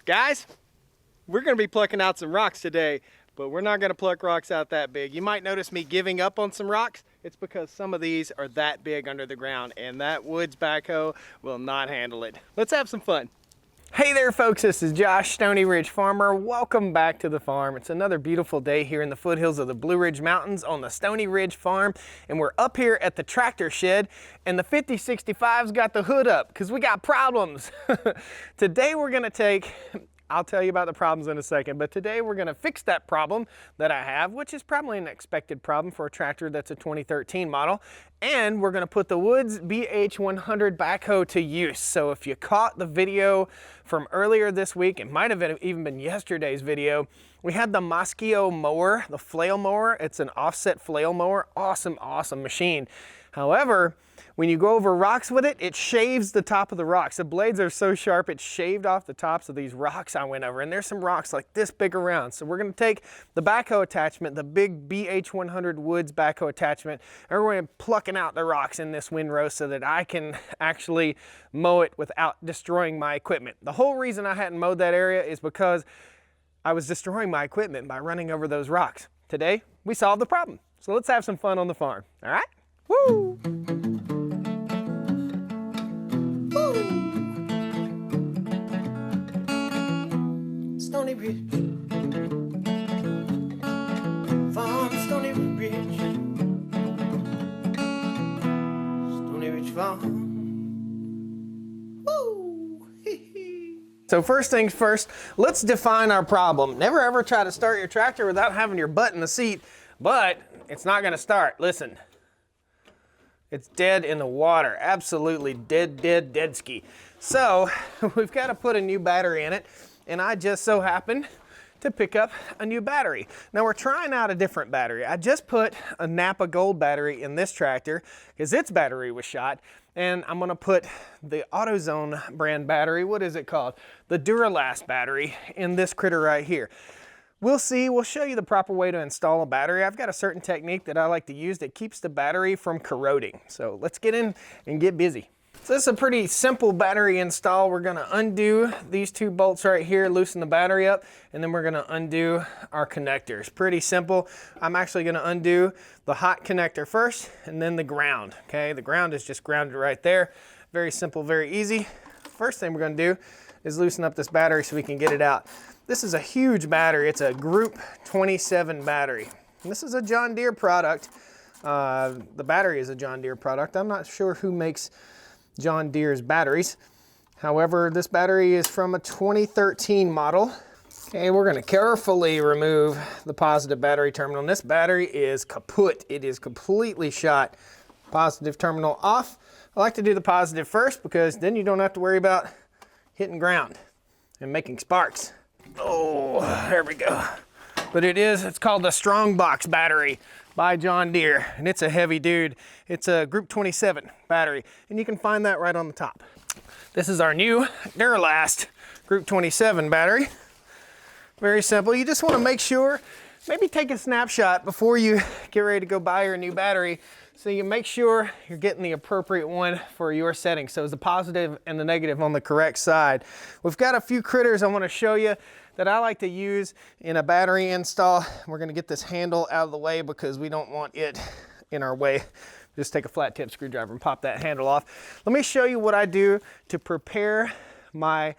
Guys, we're gonna be plucking out some rocks today, but we're not gonna pluck rocks out that big. You might notice me giving up on some rocks. It's because some of these are that big under the ground and that woods backhoe will not handle it. Let's have some fun. Hey there folks, this is Josh, Stoney Ridge Farmer. Welcome back to the farm. It's another beautiful day here in the foothills of the Blue Ridge Mountains on the Stoney Ridge Farm. And we're up here at the tractor shed and the 5065's got the hood up because we got problems. Today we're gonna I'll tell you about the problems in a second, but today we're gonna fix that problem that I have, which is probably an expected problem for a tractor that's a 2013 model. And we're gonna put the Woods BH100 backhoe to use. So if you caught the video from earlier this week, it might have even been yesterday's video, we had the Moschio mower, the flail mower. It's an offset flail mower, awesome, awesome machine. However, when you go over rocks with it, it shaves the top of the rocks. The blades are so sharp, it shaved off the tops of these rocks I went over. And there's some rocks like this big around. So we're gonna take the backhoe attachment, the big BH100 Woods backhoe attachment, and we're gonna plucking out the rocks in this windrow so that I can actually mow it without destroying my equipment. The whole reason I hadn't mowed that area is because I was destroying my equipment by running over those rocks. Today, we solved the problem. So let's have some fun on the farm, all right? Woo! Stoney Ridge Farm, Stoney Ridge, Stoney Ridge Farm. Woo! So first things first, let's define our problem. Never ever try to start your tractor without having your butt in the seat, but it's not gonna start. Listen. It's dead in the water, absolutely dead ski. So we've got to put a new battery in it, and I just so happened to pick up a new battery. Now we're trying out a different battery. I just put a Napa Gold battery in this tractor because its battery was shot, and I'm gonna put the AutoZone brand battery, what is it called? The Duralast battery in this critter right here. We'll see, we'll show you the proper way to install a battery. I've got a certain technique that I like to use that keeps the battery from corroding. So let's get in and get busy. So this is a pretty simple battery install. We're gonna undo these two bolts right here, loosen the battery up, and then we're gonna undo our connectors. Pretty simple. I'm actually gonna undo the hot connector first and then the ground, okay? The ground is just grounded right there. Very simple, very easy. First thing we're gonna do is loosen up this battery so we can get it out. This is a huge battery. It's a Group 27 battery. And this is a John Deere product. The battery is a John Deere product. I'm not sure who makes John Deere's batteries. However, this battery is from a 2013 model. Okay, we're gonna carefully remove the positive battery terminal. And this battery is kaput. It is completely shot. Positive terminal off. I like to do the positive first because then you don't have to worry about hitting ground and making sparks. Oh, there we go. But it's called the Strong Box battery by John Deere, and it's a heavy dude. It's a Group 27 battery, and you can find that right on the top. This is our new Duralast Group 27 battery. Very simple. You just want to make sure, maybe take a snapshot before you get ready to go buy your new battery, so you make sure you're getting the appropriate one for your setting. So it's the positive and the negative on the correct side. We've got a few critters I want to show you that I like to use in a battery install. We're going to get this handle out of the way because we don't want it in our way. Just take a flat tip screwdriver and pop that handle off. Let me show you what I do to prepare my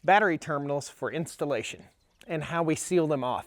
battery terminals for installation and how we seal them off.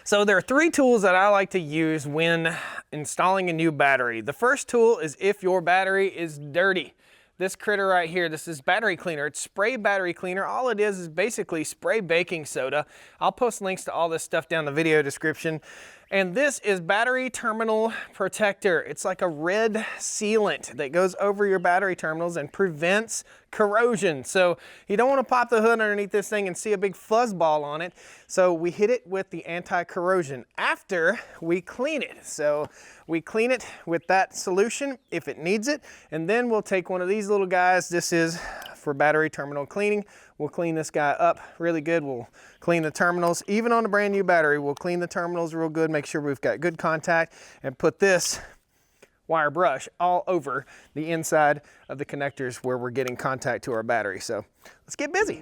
So there are three tools that I like to use when installing a new battery. The first tool is if your battery is dirty. This critter right here, this is battery cleaner. It's spray battery cleaner. All it is basically spray baking soda. I'll post links to all this stuff down in the video description. And this is battery terminal protector. It's like a red sealant that goes over your battery terminals and prevents corrosion. So you don't want to pop the hood underneath this thing and see a big fuzz ball on it. So we hit it with the anti-corrosion after we clean it. So we clean it with that solution if it needs it. And then we'll take one of these little guys. This is for battery terminal cleaning. We'll clean this guy up really good. We'll clean the terminals. Even on a brand new battery, we'll clean the terminals real good, make sure we've got good contact, and put this wire brush all over the inside of the connectors where we're getting contact to our battery. So let's get busy.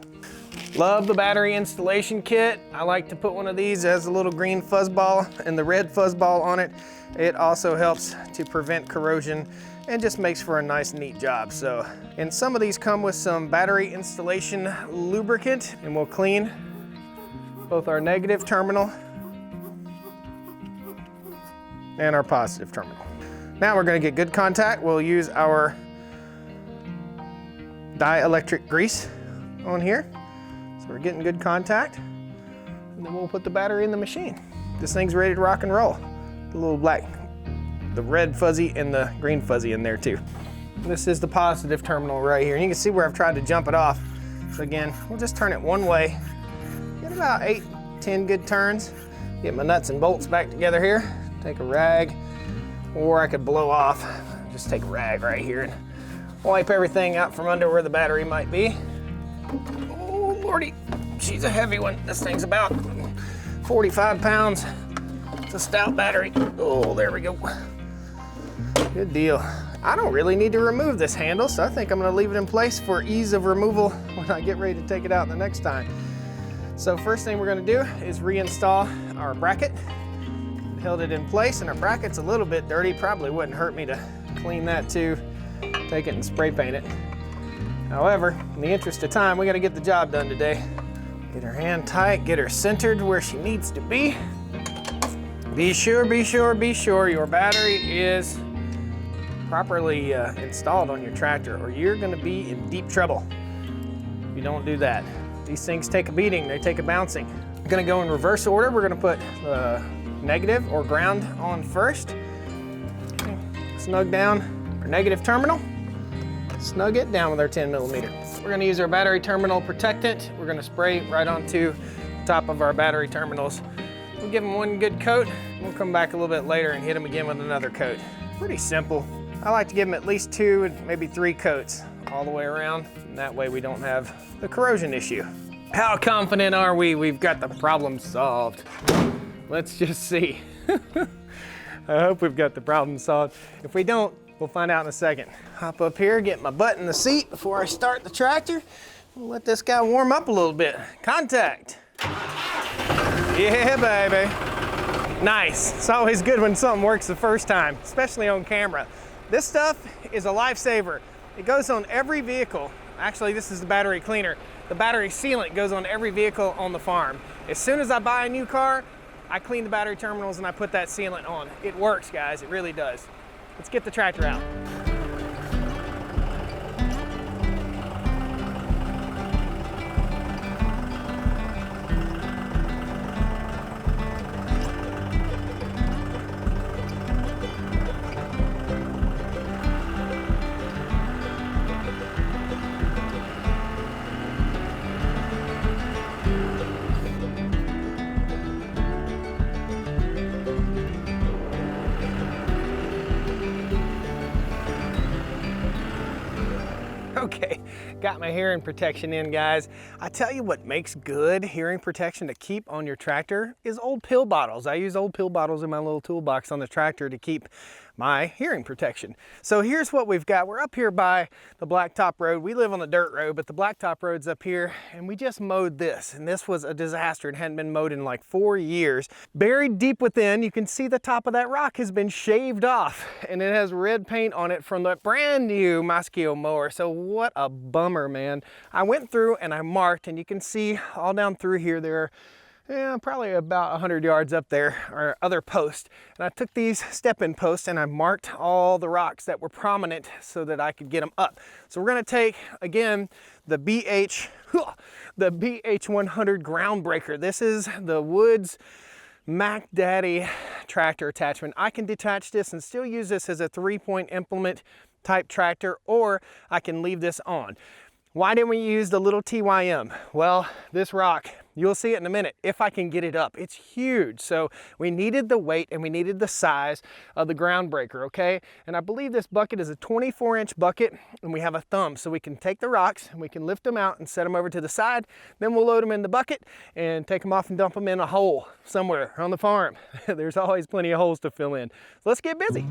Love the battery installation kit. I like to put one of these as a little green fuzzball and the red fuzzball on it. It also helps to prevent corrosion and just makes for a nice, neat job. So, and some of these come with some battery installation lubricant, and we'll clean both our negative terminal and our positive terminal. Now we're gonna get good contact. We'll use our dielectric grease on here. So we're getting good contact, and then we'll put the battery in the machine. This thing's ready to rock and roll. The little black, the red fuzzy and the green fuzzy in there too. This is the positive terminal right here. And you can see where I've tried to jump it off. So again, we'll just turn it one way. Get about 8, 10 good turns. Get my nuts and bolts back together here. Take a rag, or I could blow off. Just take a rag right here and wipe everything out from under where the battery might be. Oh, Lordy, she's a heavy one. This thing's about 45 pounds. It's a stout battery. Oh, there we go. Good deal. I don't really need to remove this handle, so I think I'm gonna leave it in place for ease of removal when I get ready to take it out the next time. So first thing we're gonna do is reinstall our bracket. Held it in place, and our bracket's a little bit dirty. Probably wouldn't hurt me to clean that too. Take it and spray paint it. However, in the interest of time, we gotta get the job done today. Get her hand tight, get her centered where she needs to be. Be sure your battery is properly installed on your tractor, or you're gonna be in deep trouble if you don't do that. These things take a beating, they take a bouncing. We're gonna go in reverse order. We're gonna put the negative or ground on first. Okay. Snug down our negative terminal. Snug it down with our 10mm. We're gonna use our battery terminal protectant. We're gonna spray right onto the top of our battery terminals. We'll give them one good coat. We'll come back a little bit later and hit them again with another coat. Pretty simple. I like to give them at least 2 and maybe 3 coats all the way around. And that way we don't have the corrosion issue. How confident are we we've got the problem solved? Let's just see. I hope we've got the problem solved. If we don't, we'll find out in a second. Hop up here, get my butt in the seat before I start the tractor. We'll let this guy warm up a little bit. Contact. Yeah, baby. Nice. It's always good when something works the first time, especially on camera. This stuff is a lifesaver. It goes on every vehicle. Actually, this is the battery cleaner. The battery sealant goes on every vehicle on the farm. As soon as I buy a new car, I clean the battery terminals and I put that sealant on. It works, guys, it really does. Let's get the tractor out. Okay, got my hearing protection in, guys. I tell you what makes good hearing protection to keep on your tractor is old pill bottles. I use old pill bottles in my little toolbox on the tractor to keep my hearing protection. So here's what we've got. We're up here by the blacktop road. We live on the dirt road, but the blacktop road's up here, and we just mowed this, and this was a disaster. It hadn't been mowed in like 4 years. Buried deep within, you can see the top of that rock has been shaved off, and it has red paint on it from the brand new Mosquito mower. So what a bummer, man. I went through and I marked, and you can see all down through here there are probably about 100 yards up there are other posts. And I took these step-in posts and I marked all the rocks that were prominent so that I could get them up. So we're gonna take, again, the BH100 Groundbreaker. This is the Woods Mac Daddy tractor attachment. I can detach this and still use this as a 3-point implement type tractor, or I can leave this on. Why didn't we use the little TYM? Well, this rock, you'll see it in a minute, if I can get it up. It's huge, so we needed the weight and we needed the size of the Groundbreaker, okay? And I believe this bucket is a 24-inch bucket, and we have a thumb, so we can take the rocks and we can lift them out and set them over to the side. Then we'll load them in the bucket and take them off and dump them in a hole somewhere on the farm. There's always plenty of holes to fill in. So let's get busy.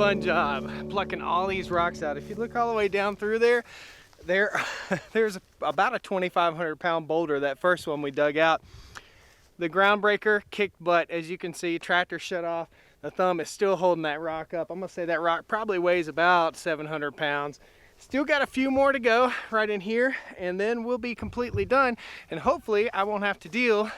fun job plucking all these rocks out. If you look all the way down through there, there's about a 2,500 pound boulder, that first one we dug out. The ground breaker kicked butt. As you can see, tractor shut off. The thumb is still holding that rock up. I'm gonna say that rock probably weighs about 700 pounds. Still got a few more to go right in here, and then we'll be completely done. And hopefully I won't have to deal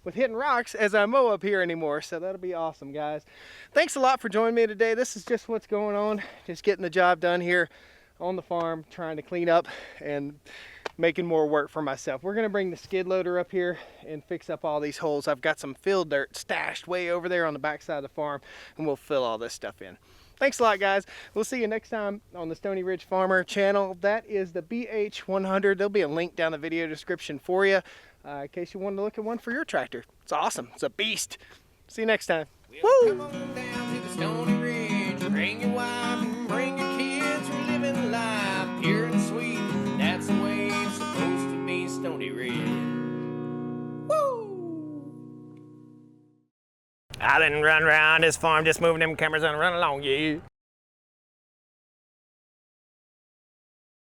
with hitting rocks as I mow up here anymore. So that'll be awesome, guys. Thanks a lot for joining me today. This is just what's going on. Just getting the job done here on the farm, trying to clean up and making more work for myself. We're gonna bring the skid loader up here and fix up all these holes. I've got some field dirt stashed way over there on the back side of the farm, and we'll fill all this stuff in. Thanks a lot, guys. We'll see you next time on the Stoney Ridge Farmer channel. That is the BH100. There'll be a link down the video description for you in case you want to look at one for your tractor. It's awesome. It's a beast. See you next time. Well, come on down to the Stoney Ridge. Bring your wife and bring your kids. We're living life pure and sweet. That's the way it's supposed to be, Stoney Ridge. Woo! I didn't run around this farm just moving them cameras and run along, yeah.